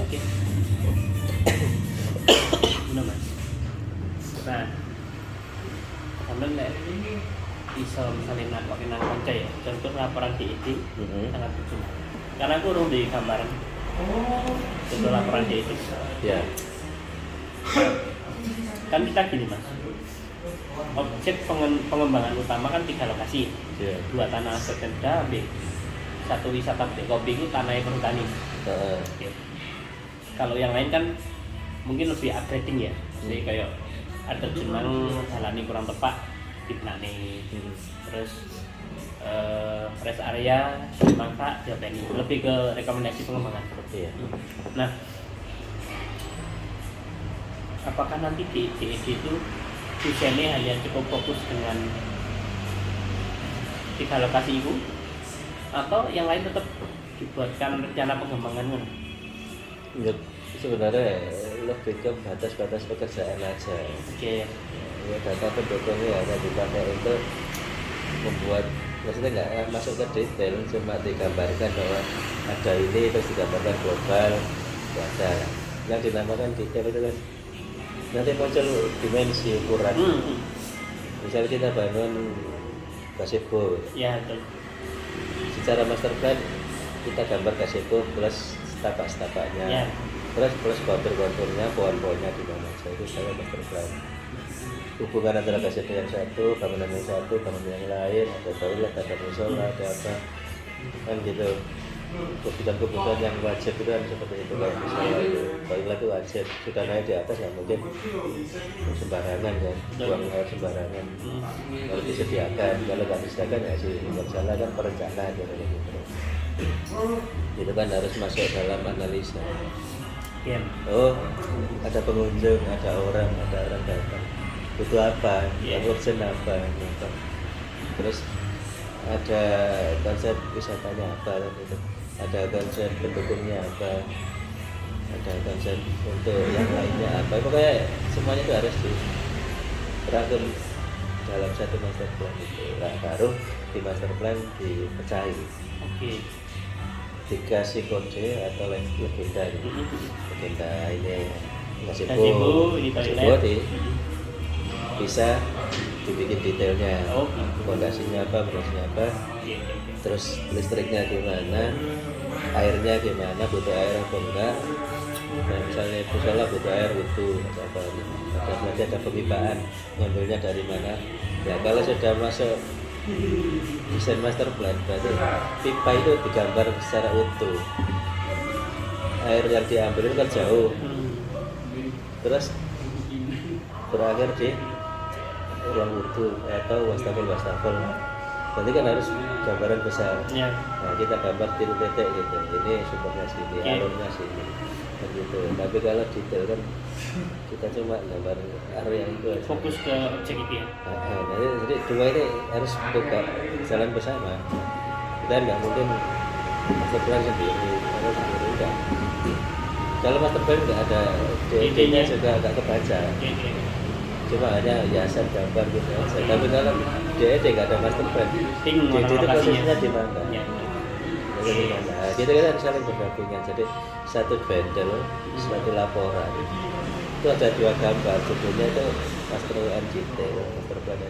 Oke. Benar mas. Nah, sampean nek iso misalnya nang kanca ya, contoh laporan DID sangat penting. Karena aku urung di gambaran. Contoh laporan DID. Ya. Kan kita gini mas, objek pengembangan utama kan 3 lokasi, Ya. 2 tanah aset Pemda, 1 wisata beli kopi itu tanahnya perhutani. Oke. Kalau yang lain kan mungkin lebih upgrading ya, jadi kayak ada jenang jalani kurang tepat dipnane, terus rest area mangka diopeni, lebih ke rekomendasi pengembangan. Iya. Nah, apakah nanti di DED itu desainnya hanya cukup fokus dengan 3 lokasi itu, atau yang lain tetap dibuatkan rencana pengembangan? Ya, sebenarnya lebih ke batas-batas pekerjaan aja. Oke. Ya, data pendukungnya hanya dipakai untuk membuat, maksudnya nggak masuk ke detail, cuma digambarkan bahwa ada ini terus digambarkan global, nggak ada. Yang dinamakan detail itu kan nanti muncul dimensi ukuran. Misalnya kita bangun gazebo, Ya, betul. secara master plan kita gambar gazebo plus setapak-setapaknya, Ya. terus kontur-konturnya, pohon-pohonnya di mana saja, itu saya master plan. Hubungan antara gazebo yang satu, bangunan yang satu, bangunan yang lain, ada toilet, ada musola, ada apa, kan gitu. Kebutuhan-kebutuhan yang wajib itu kan seperti itu, kayak misalnya toilet itu wajib, sudah naik di atas nggak mungkin sembarangan kan, buang air sembarangan. Kalau disediakan, kalau nggak disediakan ya sih yang salah kan perencanaan gitu. Itu kan harus masuk dalam analisa. Ya. Oh, ada pengunjung, ada orang datang, butuh apa, yang urgent apa, gitu. Terus ada konsep wisatanya apa gitu. Ada konsep pendukungnya apa, ada konsep untuk yang lainnya apa, pokoknya semuanya itu harus dirangkum dalam satu master plan itu. Nah, baru di master plan dipecahi, dikasih kode atau legenda gitu. Legenda ini gazebo, ini toilet. Bisa dibikin detailnya, fondasinya apa, terus listriknya gimana, airnya gimana, butuh air apa enggak. Nah, misalnya musola butuh air butuh apa, nanti ada pemipaan, ngambilnya dari mana. Ya kalau sudah masuk desain master plan, berarti pipa itu digambar secara utuh. Air yang diambil itu kan jauh, terus berakhir di ruang wudhu atau wastafel. Nanti kan harus gambaran besar. Ya. Nah, kita gambar titik-titik gitu. Ini sumbernya sini, alurnya sini, begitu. Tapi kalau detail kan kita cuma gambar area itu aja. Fokus ke objek itu ya. Nah, jadi dua ini harus buka jalan bersama. Kita nggak mungkin master plan sendiri, kalau sendiri enggak. Kalau master plan nggak ada DD-nya juga nggak kebaca. Cuma hanya hiasan gambar gitu aja. Tapi kalau DD nggak ada master plan, DD itu posisinya di mana? Jadi mana? Kita kan saling berdampingan. Jadi satu bundle, satu laporan. Itu ada 2 gambar. Judulnya itu master plan and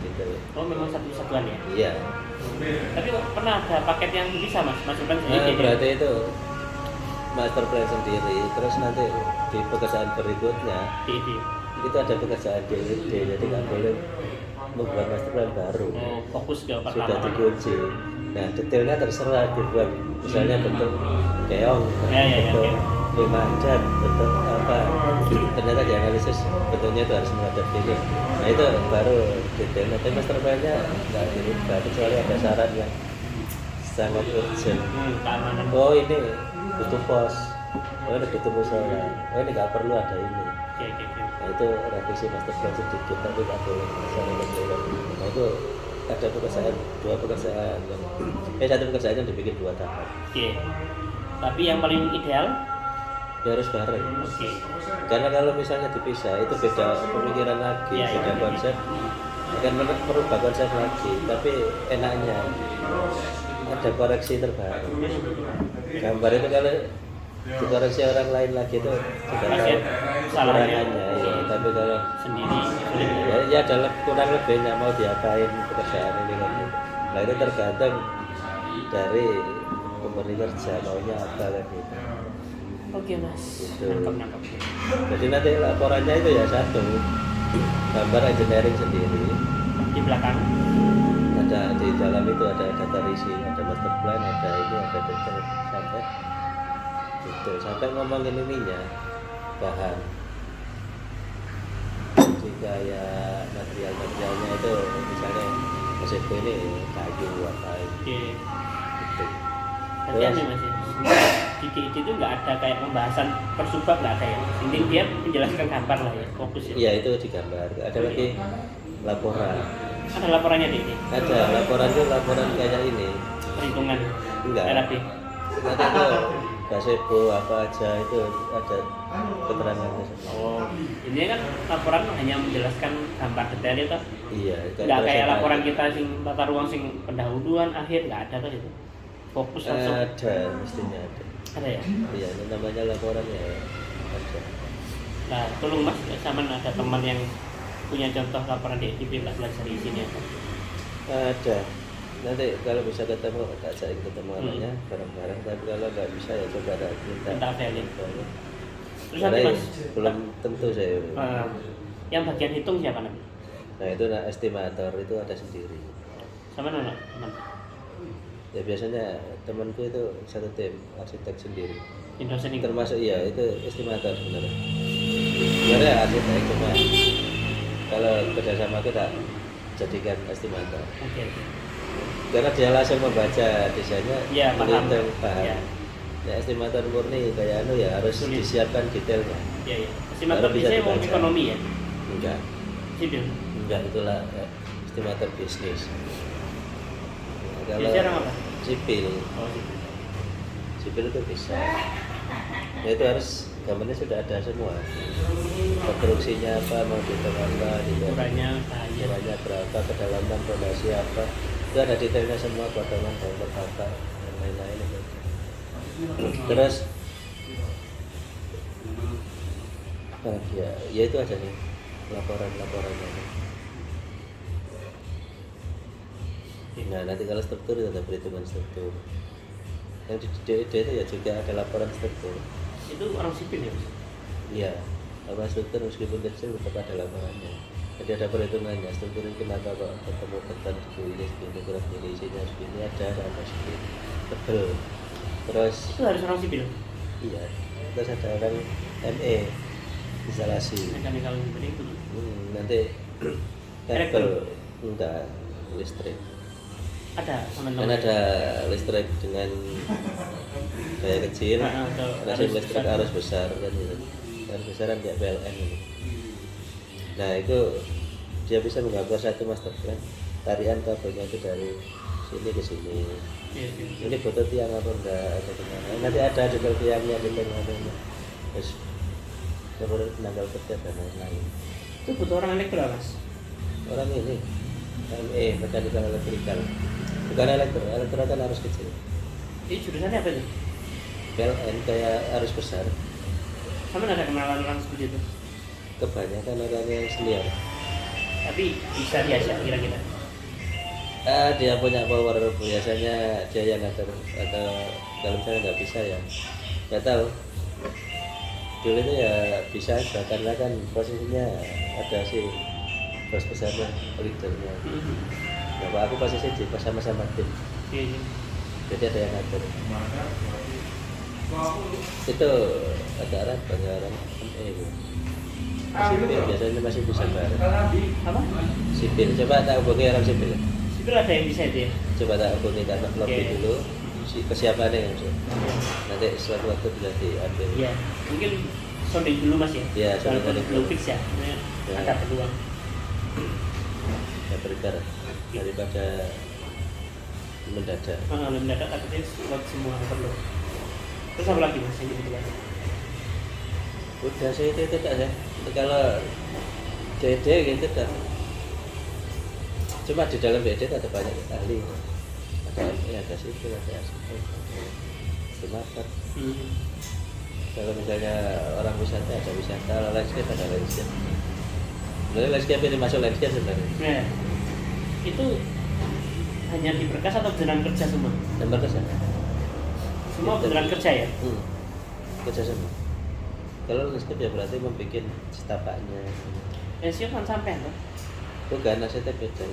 detail. Oh, memang satu-satuan ya? Iya. Tapi pernah ada paket yang bisa mas, masukkan sendiri? Nah, berarti itu master plan sendiri. Terus nanti di pekerjaan berikutnya itu ada pekerjaan DD, jadi nggak boleh membuat master plan baru. Fokus ke pertama. Sudah dikunci. Nah, detailnya terserah dibuat, misalnya bentuk keong, bentuk pemanjat, bentuk apa. Ternyata dianalisis bentuknya itu harus menghadap ini. Nah, itu baru detailnya. Tapi master plan-nya nggak dirubah kecuali ada syarat yang sangat urgent. Oh, ini butuh pos. Oh, ini butuh musola. Oh, ini nggak perlu ada ini. Nah, itu revisi master plan sedikit, tapi nggak boleh masalah lebih. Nah, itu ada pekerjaan, 2 pekerjaan satu pekerjaan yang dibikin 2 tahap. Tapi yang paling ideal ya harus bareng. Karena kalau misalnya dipisah itu beda pemikiran lagi, beda konsep, akan merubah konsep lagi. Tapi enaknya ada koreksi terbaru. Gambar itu kalau di koreksi orang lain lagi itu sudah tahu kekurangannya ya. Tapi kalau sendiri ya dalam kurang lebihnya mau diapain pekerjaan ini kan gitu. Nah itu tergantung dari pemberi kerja maunya apa kan gitu. Oke mas, Gitu. nangkap. Jadi nanti laporannya itu ya satu gambar engineering sendiri, Di belakang, ada di dalam itu ada data risi, ada master plan, ada ini, ada detail sampai gitu, sampai ngomongin ininya bahan. Jadi kayak materialnya itu misalnya mesinku ini kayu apa oke. gitu. Tapi aneh mas ya, di DIT itu nggak ada kayak pembahasan persubak, nggak ada ya. Intinya dia menjelaskan gambar lah ya, fokus ya. Iya itu digambar. Ada lagi laporan. Ada laporannya DIT, Ada laporan itu laporan kayak ini. perhitungan Enggak. LAB. Nanti itu gazebo apa aja itu ada keterangannya. Oh, ini kan laporan hanya menjelaskan gambar detail itu. Iya. Nggak kayak biasa laporan kita sing tata ruang sing pendahuluan akhir, nggak ada kan itu. Fokus langsung. ada, mestinya ada. Ada ya. Iya, ini namanya laporan ya. Ada. Nah, tolong mas, sama ada teman yang punya contoh laporan DIT nggak belajar di sini apa? Ada. Nanti kalau bisa ketemu, tak ajakin ketemu Hmm. anaknya bareng-bareng. Tapi kalau nggak bisa ya coba tak Minta valid. Terus Terus nanti mas, belum tentu saya. yang bagian hitung siapa nanti? Nah itu estimator itu ada sendiri. Sama nona? Teman. Ya biasanya temanku itu satu tim arsitek sendiri. Indonesia ini. Termasuk iya itu estimator sebenarnya. Sebenarnya arsitek cuma kalau kerjasama aku tak jadikan estimator. Oke. Karena dia langsung membaca desainnya, Iya, paham. menghitung, paham. Iya. Ya estimator murni kayak anu ya harus Sulit. disiapkan detailnya. Iya iya. Estimator Baru bisa biasanya mau dibaca. ekonomi ya? Enggak, Sipil. enggak itulah estimator bisnis. Nah, kalau Biasanya orang apa? sipil, Oh sipil. sipil itu bisa. Ya itu harus gambarnya sudah ada semua. Konstruksinya apa, mau dihitung apa, Ukurannya bahaya. ukurannya berapa, kedalaman fondasi apa, itu ada detailnya semua, potongan gambar tata dan lain-lain itu. Terus ya itu aja nih laporannya. Nah nanti kalau struktur itu ada perhitungan struktur. Yang di DED itu ya juga ada laporan struktur. Itu orang sipil ya mas? Iya, laporan struktur meskipun kecil tetap ada laporannya. Jadi ada perhitungannya, struktur ini kenapa kok ketemu beton segini, kurang ini isinya segini, ada segini tebel. Terus Itu harus orang sipil. iya, terus ada orang ME instalasi. Mekanikal engineering itu. Nanti kabel enggak listrik. Ada Kan teman-teman. ada listrik dengan daya kecil, atau ada listrik arus besar kan gitu. Arus besar kan kayak PLN gitu. Nah itu dia bisa menggambar satu master plan tarian kabelnya itu dari sini ke sini. Iya, iya. Ini butuh tiang apa enggak, ada gimana. Nanti ada detail tiangnya, detail apa. Terus kemudian penanggal kerja dan lain-lain. Itu butuh orang elektro mas? Orang ini ME mechanical electrical, bukan elektro kan harus kecil. Ini jurusannya apa itu? PLN kayak arus besar. Sama ada kenalan orang seperti itu? Kebanyakan orangnya yang senior. Tapi bisa biasa kira-kira. Dia punya power, biasanya dia yang ngatur, atau kalau misalnya nggak bisa ya nggak tahu. Dulu itu ya bisa aja karena kan posisinya ada si bos besarnya, leadernya. Nah, Pak, aku posisi di sama-sama tim, Iya, iya. jadi ada yang ngatur. Itu ada orang banyak orang gitu. Sipil biasanya masih bisa bareng. Apa? Sipil, coba tak hubungi orang sipil. Sipil ada yang bisa itu ya? Coba tak hubungi kantor lobby Oke. dulu kesiapannya yang nanti suatu waktu bisa diambil. Iya. Mungkin sounding dulu mas ya? Iya, sounding Walaupun dulu. belum fix ya. Ya. Ada peluang. Ya berikan daripada mendadak. Kalau mendadak takutnya slot semua perlu. Terus apa lagi mas yang dibutuhkan? Udah sih itu tidak ya. Kalau DD gitu dah. Cuma di dalam DD ada banyak ahli. Ada ME, ada sipil, ada arsitek, estimator. Kalau misalnya orang wisata ada wisata, kalau landscape ada landscape. Sebenarnya landscape ini masuk landscape sebenarnya. Nah, itu hanya di Berkas atau beneran kerja semua? Dan Berkas ya? Semua beneran kerja ya? Kerja semua. Kalau landscape ya berarti membuat setapaknya. Siapa kan sampai tuh? Bukan, arsitek beda.